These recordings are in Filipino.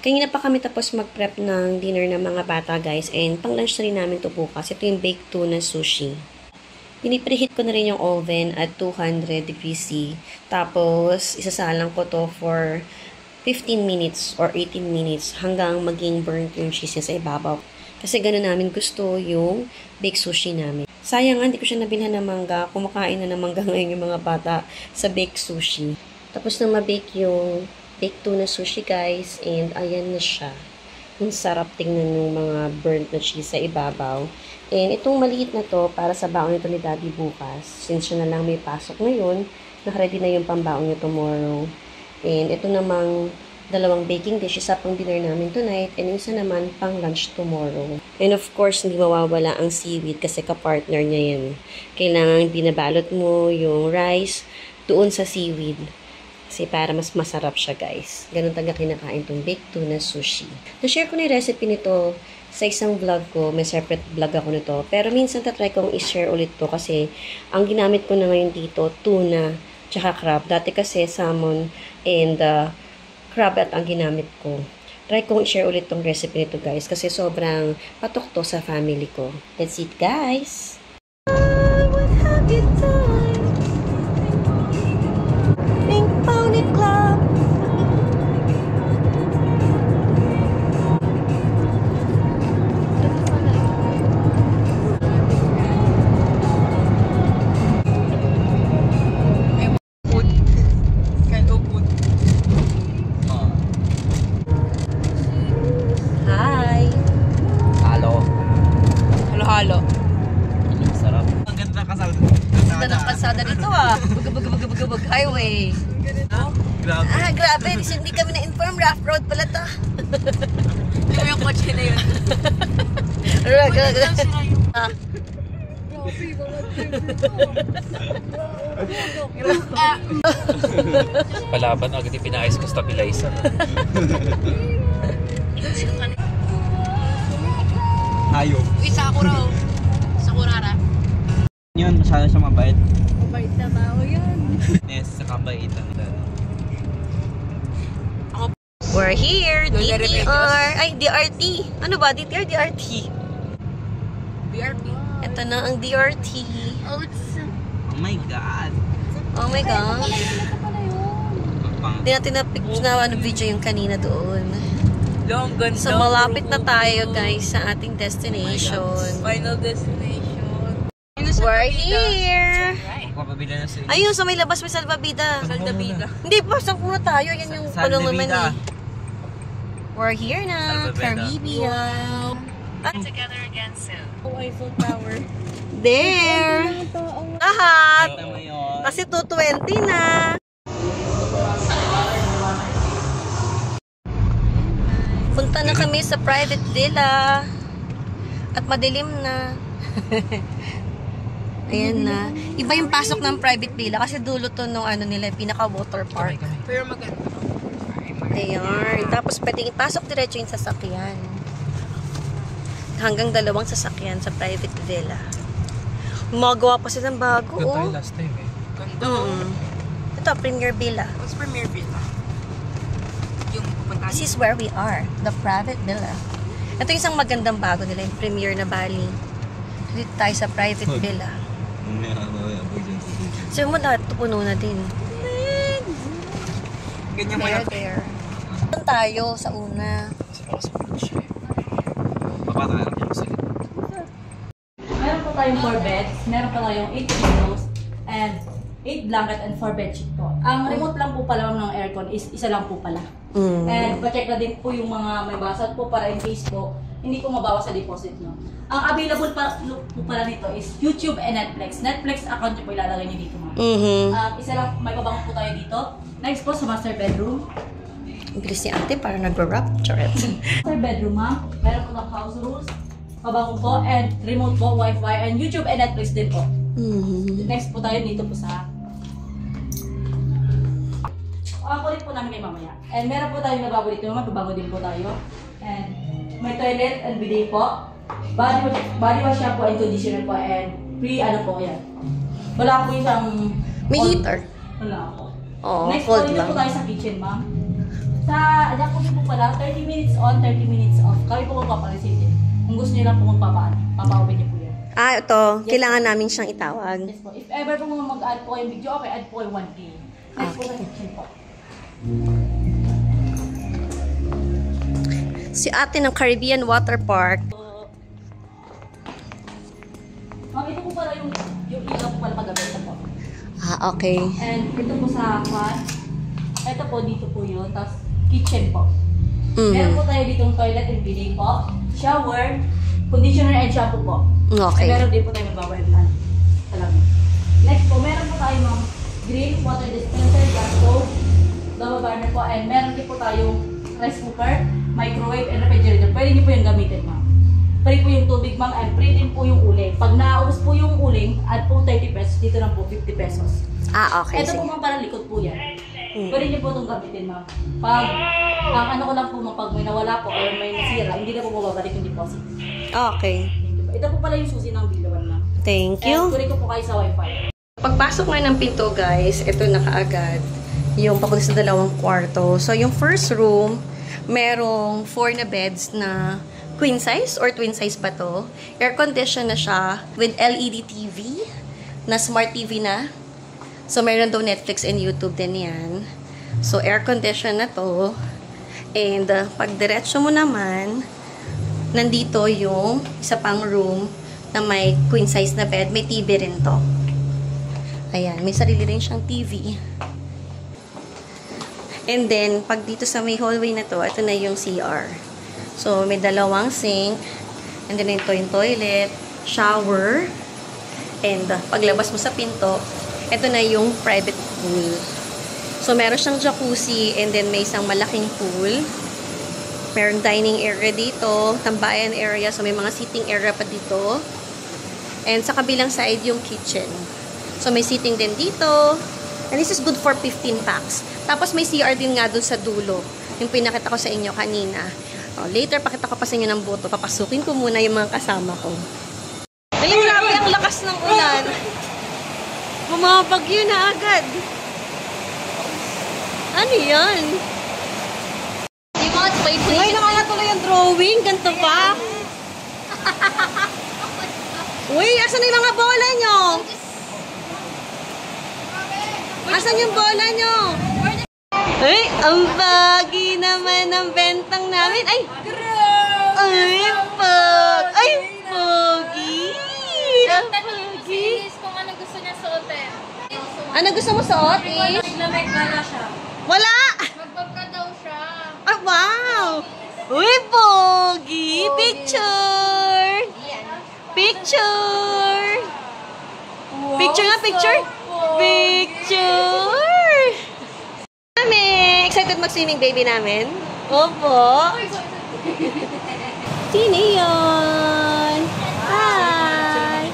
Kanina pa kami tapos mag-prep ng dinner ng mga bata, guys. And pang-lunch na rin namin ito bukas. Ito yung baked tuna sushi. Pinipreheat ko na rin yung oven at 200 degrees C. Tapos, isasalang ko to for 15 minutes or 18 minutes hanggang maging burnt yung cheese niya sa ibabaw. Kasi gano'n namin gusto yung baked sushi namin. Sayang nga, hindi ko siya nabilhan ng mangga. Kumakain na ng mangga ngayon yung mga bata sa baked sushi. Tapos na mabake yung baked tuna sushi, guys. And ayan na siya. Ang sarap tingnan yung mga burnt na cheese sa ibabaw. And itong maliit na to, para sa baon nito ni Daddy bukas. Since siya na lang may pasok ngayon, nakaready na yung pambaon niya tomorrow. And ito namang dalawang baking dish, isa pang dinner namin tonight, and isa naman pang lunch tomorrow. And of course, hindi mawawala ang seaweed kasi kapartner niya yan. Kailangan binabalot mo yung rice doon sa seaweed. Kasi para mas masarap siya, guys. Ganun talaga kinakain tong baked tuna sushi. Na-share ko na yung recipe nito sa isang vlog ko. May separate vlog ako nito. Pero minsan tatry kong i-share ulit to kasi ang ginamit ko na ngayon dito, tuna, tsaka crab. Dati kasi salmon and crab at ang ginamit ko. Try kong i-share ulit tong recipe nito, guys, kasi sobrang patok to sa family ko. That's it, guys! What have you done? Pink Pony Club! Bugabugabugabugabug highway. Grabe. Grabe. Hindi kami na-inform. Rough road pala to. Ito yung kotse na yun. Palaban agad yung pinayos ko stabilizer. Hayop. Uy, Sakura. Sakurara. Yun, masyado siya mabait. Mabait na tao yan. Yes, sa kabaitan. We're here, DTR. Ay, DRT. Ano ba? DTR, DRT. BRP. Ito na ang DRT. Oh, Oh my God. Oh my God. Hindi natin na video yung kanina doon. Long ganda. So, malapit na tayo, guys, sa ating destination. Final destination. We're here. Magpapabila na sila. Ayun, sa may labas may salvavida. Salvavida. Hindi, pasang muna tayo. Yan yung pulong naman eh. We're here na, Caribbean. Together again soon. Oh, Eiffel Tower. There. Lahat. Kita mo yun. Kasi 220 na. Punta na kami sa private villa. At madilim na. Ayan na. Iba yung pasok ng private villa kasi dulo to nung ano nila, pinaka water park. Pero maganda. Ayan. Tapos pwedeng ipasok diretso yung sasakyan. Hanggang 2 sasakyan sa private villa. Magawa pa silang bago, oh. Ganda last time eh. Ganda. Ito, Premier Villa. What's Premier Villa? Yung pupuntahan. This is where we are. The private villa. Ito yung isang magandang bago nila, yung Premier na Bali. Dito tayo sa private villa. So, mo lahat ito puno na din. Ganyan mo na. There. Doon tayo sa una. Meron po tayong 4 beds, meron po tayong 8 pillows, and 8 blanket and 4 bedsheet po. Ang remote lang po pala ng aircon is isa lang po pala. And pa-check na din po yung mga may basad po para in case po hindi po mabawas sa deposit nyo. Ang available po pala nito is YouTube and Netflix. Netflix account nyo po ilalagay nyo dito, ma'am. Isa lang, may pabango po tayo dito. Next po sa master bedroom. Ang bilis ni ate, para nag-wrap. Charot. Master bedroom, ma'am. Meron po ng house rules, pabango po, and remote po, wifi, and YouTube and Netflix din po. Next po tayo dito po sa kulit po namin kay mamaya. And meron po tayong nabago dito, mama. Babango din po tayo. And may toilet and bidet po. Body wash shampoo and conditioner po. And free ano po yan. Wala po isang... May heater. Wala po. Oo, Next po, cold dito lang. po tayo sa kitchen, ma'am. Diyan po din po pala, 30 minutes on, 30 minutes off. Kami po magpapalisit. Kung gusto niyo lang po magpapaan, papawin niyo po yan. Ito. Yes. Kailangan namin siyang itawag. Yes po. If ever po mag-add po kayong video, okay, add po kayo 1K. Next po sa kitchen po. Si ate ng Caribbean Water Park. Ma'am, ito po pala yung ilaw po pala kagabi. Ito po. Okay. And ito po sa kwan. Ito po, dito po yun. Tapos, kitchen po. Meron po tayo dito toilet and bidet po. Shower, conditioner and shampoo po. Okay. And meron din po tayo magbabayad na. Salamin. Next po, meron po tayo mga grill, water dispenser, gas stove, double burner po. And meron din po tayong rice cooker, microwave, and refrigerator. Pwede niyo po yung gamitin, ma'am. Free po yung tubig, ma'am, and free din po yung uling. Pag naubos po yung uling, add po 30 pesos. Dito lang po, 50 pesos. Okay. Ito po, ma'am, parang likod po yan. Pwede niyo po itong gamitin, ma'am. Pag, ang ano ko lang po, ma'am, pag may nawala po or may nasira, hindi na po mababalik yung deposit. Okay. Ito po pala yung susi ng bilawan, ma'am. Thank And you. kunin ko po kayo sa wifi. Pagpasok nga ng pinto, guys, ito na kaagad yung papunta sa dalawang kwarto. So, yung first room, merong 4 na beds na queen size or twin size pa to. Air condition na siya with LED TV na smart TV na. So, meron daw Netflix and YouTube din yan. So, air condition na to. And, pag diretso mo naman, nandito yung isa pang room na may queen size na bed. May TV rin to. Ayan, may sarili rin siyang TV. And then, pag dito sa may hallway na to, ito na yung CR. So, may dalawang sink. And then, ito yung toilet, shower. And, paglabas mo sa pinto, ito na yung private pool. So, meron siyang jacuzzi and then may isang malaking pool. Merong dining area dito, tambayan area. So, may mga seating area pa dito. And sa kabilang side, yung kitchen. So, may seating din dito. And this is good for 15 packs. Tapos, may CR din nga dun sa dulo. Yung pinakita ko sa inyo kanina. Later, pakita ko pa sa inyo ng boto. Papasukin ko muna yung mga kasama ko. Ay, grabe ang lakas ng ulan. Bumabagyo na agad. Ano yan? Ay, nakakatuloy yung drawing. Ganito pa. Uy, asan na yung mga bola nyo? Asan yung bola nyo? Ay, ang bagi naman ng bentang namin. Ay! Ay, pag! Ay, pogi! Ang pogi! Kung ano gusto niya suotin. Ano gusto mo suotin? Lamig na siya. Wala! Magbabka daw siya. Ah, wow! Uy, pogi! Picture! Picture! Picture nga, picture! Picture! Mami! Excited mag-swimming baby namin? Opo! Sino yun? Hi!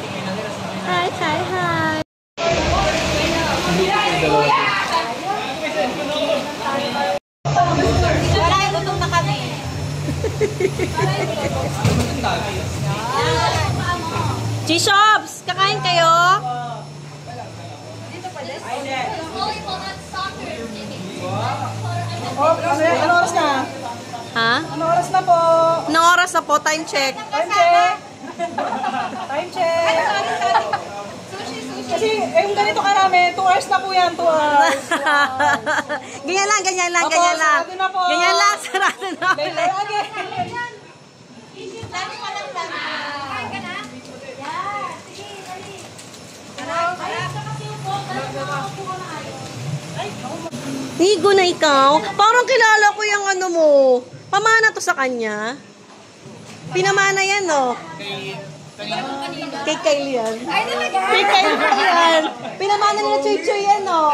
Hi, hi, hi! Wala, gutom na kami. G-Shops! Kakain kayo? Volleyball, that's soccer. Ano oras na? Ha? Ano oras na po? Anong oras na po? Time check. Time check! Time check! Kasi yung ganito karami, 2 hours na po yan, 2 hours. Ganyan lang, ganyan lang, Opo, ganyan lang. sarado na po. Ganyan lang, sarado na Later ulit. again. Nigo na ikaw. Parang kilala ko yung ano mo. Pamana to sa kanya. Pinamana yan, no? Kay Kyle yan. Kay Kyle pa yan. Pinamana nila Choy Choy yan, no?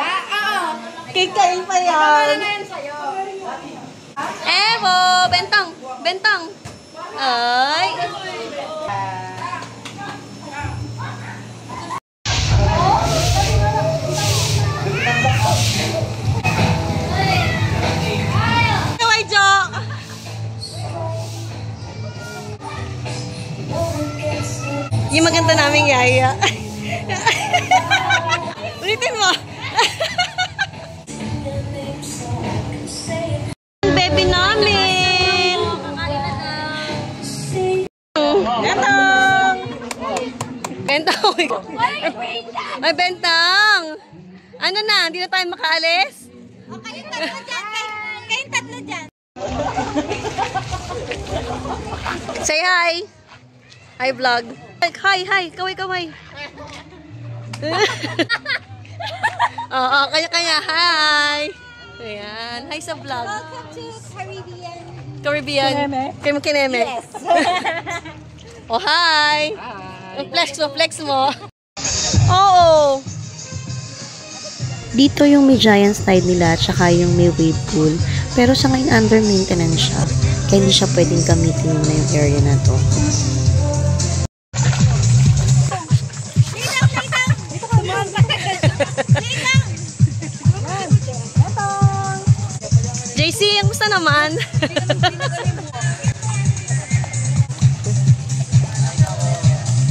Kay Kyle pa yan. Evo! Bentang! Bentang! Ay! Kaway, Jo! Yung maganda naming yaya. Ulitin mo. Bentang! Ay, Bentang! Ano na? Hindi na tayo makaalis? O, kayong tatlo dyan. Kayong tatlo dyan. Say hi! Hi, vlog. Hi! Kaway! Oo, kanya-kanya. Hi! Ayan. Hi sa vlog. Welcome to Caribbean. Kineme? Yes. Oh, hi! Flex mo. Oo! Dito yung may giant slide nila at saka yung may wave pool. Pero sa ngayon under maintenance siya. Kaya hindi siya pwedeng gamitin na yung area na to. JC, ang gusto naman?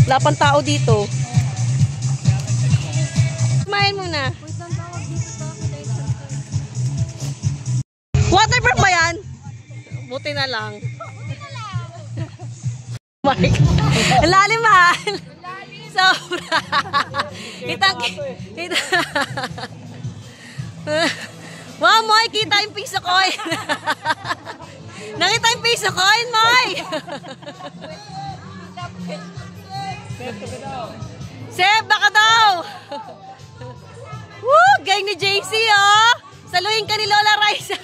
Wala pang tao dito. Kumain muna. Waterproof ba yan? Buti na lang. My God. Ang lalim mahal. Sobra. Wow, Moy, kita yung piso coin. Nakita yung piso coin, Moy. Seb, baka daw. Woo, gang ni JC, oh. Saluhin ka ni Lola Raisa.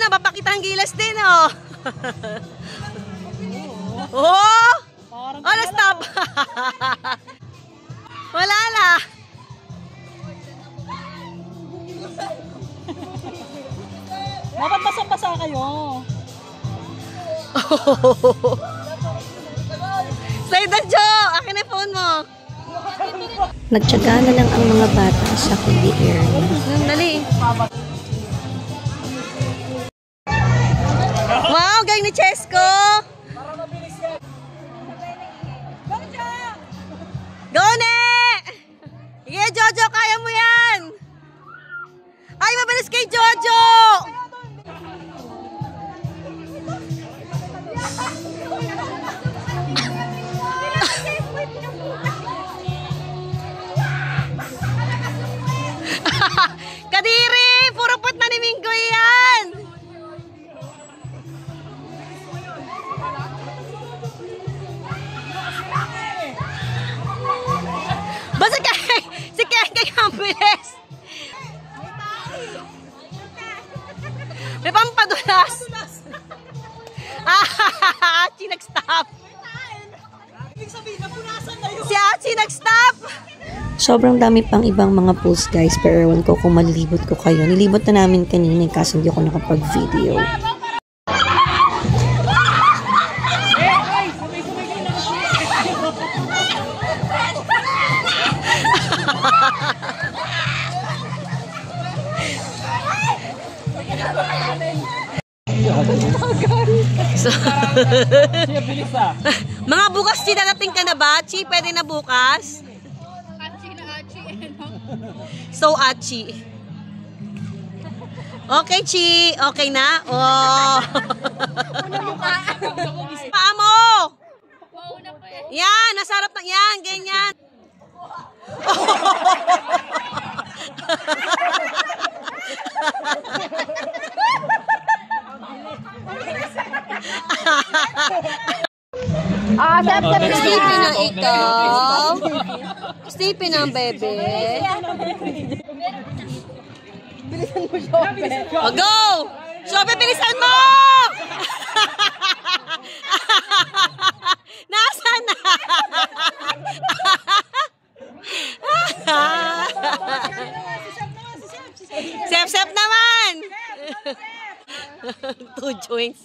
Napapakita ang gilas din, oh. Oh! Oh, stop. Wala na. Dapat basa-basa kayo. Say the Joe! Akin na phone mo. Nagtyaga na lang ang mga bata sa kiddie area. Dali. Wow, gang ni Chesko! Go, Ne! Sige, Jojo, kaya mo yan! Ay, mabilis kay Jojo! Kadiri! Puro put na ni Minggo yan! Basta si Kay Campiles! May pampadulas! Achi nag-stop! Ibig sabihin, napunasan na yun. Si Achi nag-stop! Sobrang dami pang ibang mga pools guys, pero ewan ko kung malilibot ko kayo. Nilibot na namin kanina kasi hindi ako nakapag-video. So, mga bukas, Chi, dadating ka na ba? Chi, pwede na bukas? So, Achi. Okay, Chi. Okay na? Oh. Paa mo! Yan, nasa harap na. Yan, ganyan. Sleepy na ikaw. Sleepy na ang bebe. Oh, go! Shope, bilisan mo! Nasaan na? Sep naman! 2 joints.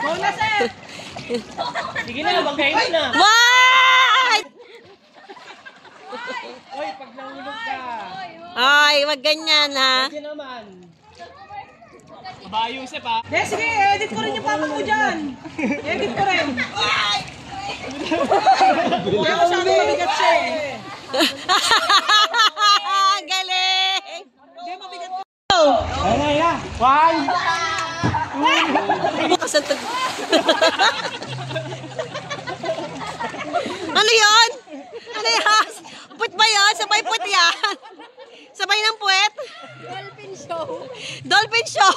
Go na, Sir! Sige na, magkainin na. What? Hoy, pag nangulog ka. Ay, wag ganyan ha. Sige naman. Babayusip ha. Sige, edit ko rin yung papa mo dyan. Edit ko rin. Kaya masyado mabigat siya eh. Galing! Hindi, mabigat ko. Ay, na. One. Kasantag. Ano yun? Ano yan? Put ba yun? Sabay put yan? Sabay ng puwet? Dolphin show. Dolphin show!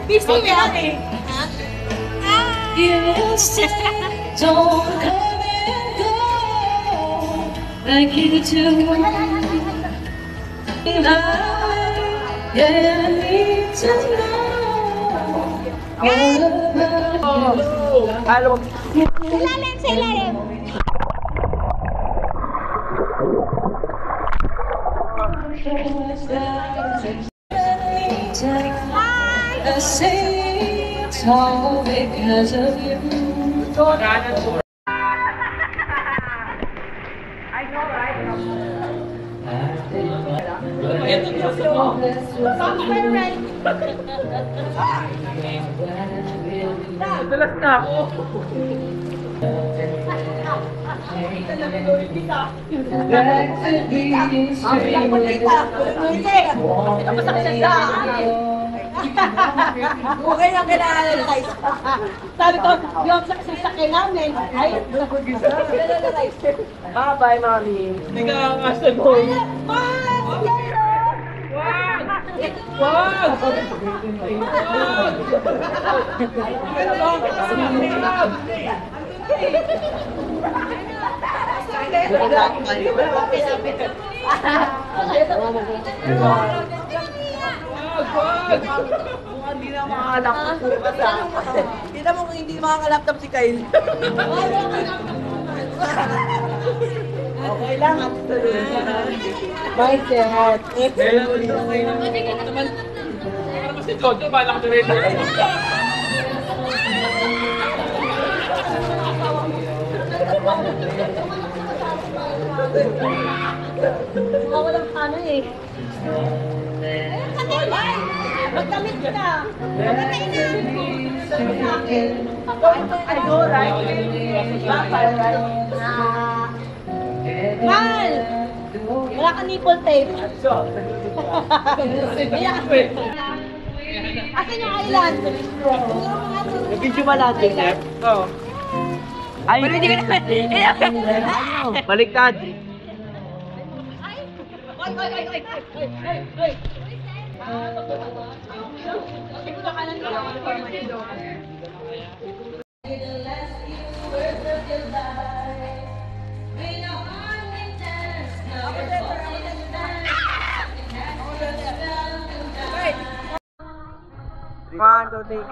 Busy na eh. Don't come and go like you do. Yeah, I need to know all about you. Ilalim, sa ilalim. I say it's all because of you. Dalas na ako. Okay lang kailangan na guys. Sabi ko, yung sakay namin. Ay, Bye-bye, mami. Hindi ka kakasta mo. Hindi na makakalaptop. Kita mo kung hindi makakalaptop si Kyle. Okay lang. Bye, Ted. Kasi Jojo, balak na rin. walang ano eh. Magdamit ka na. I go right. Bye, right. Mal! Wala ka nipple tape. Asan yung island? Nag-video ba natin, Chef? Oo. Ay, hindi ka naman. Baliktad. One, two, three.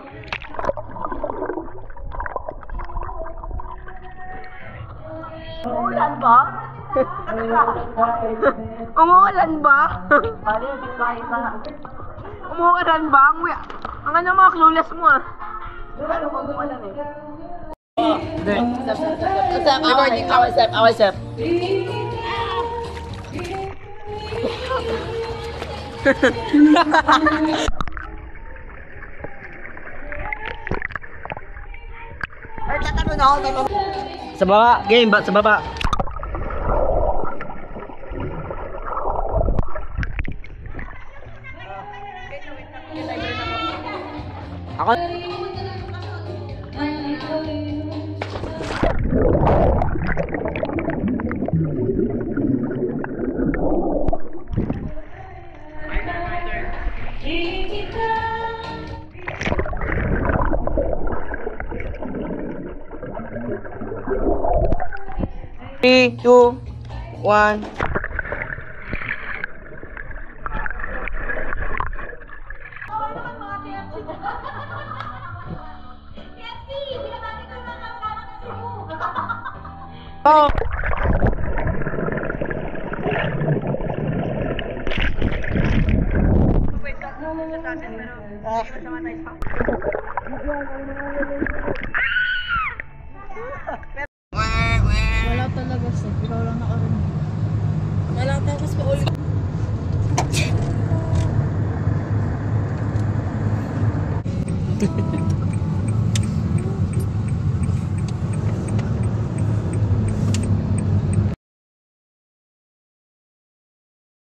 Umuulan ba? Umuulan ba? Umuulan ba? Ang ano mga clueless mo ah. Umuulan eh. Recording ourselves. Sa baba, game ba? Sa baba. Ako. Three, two, one. KFC! Oh! Wala talaga siya. Ikaw lang nakarinig. Wala tapos pa ulit.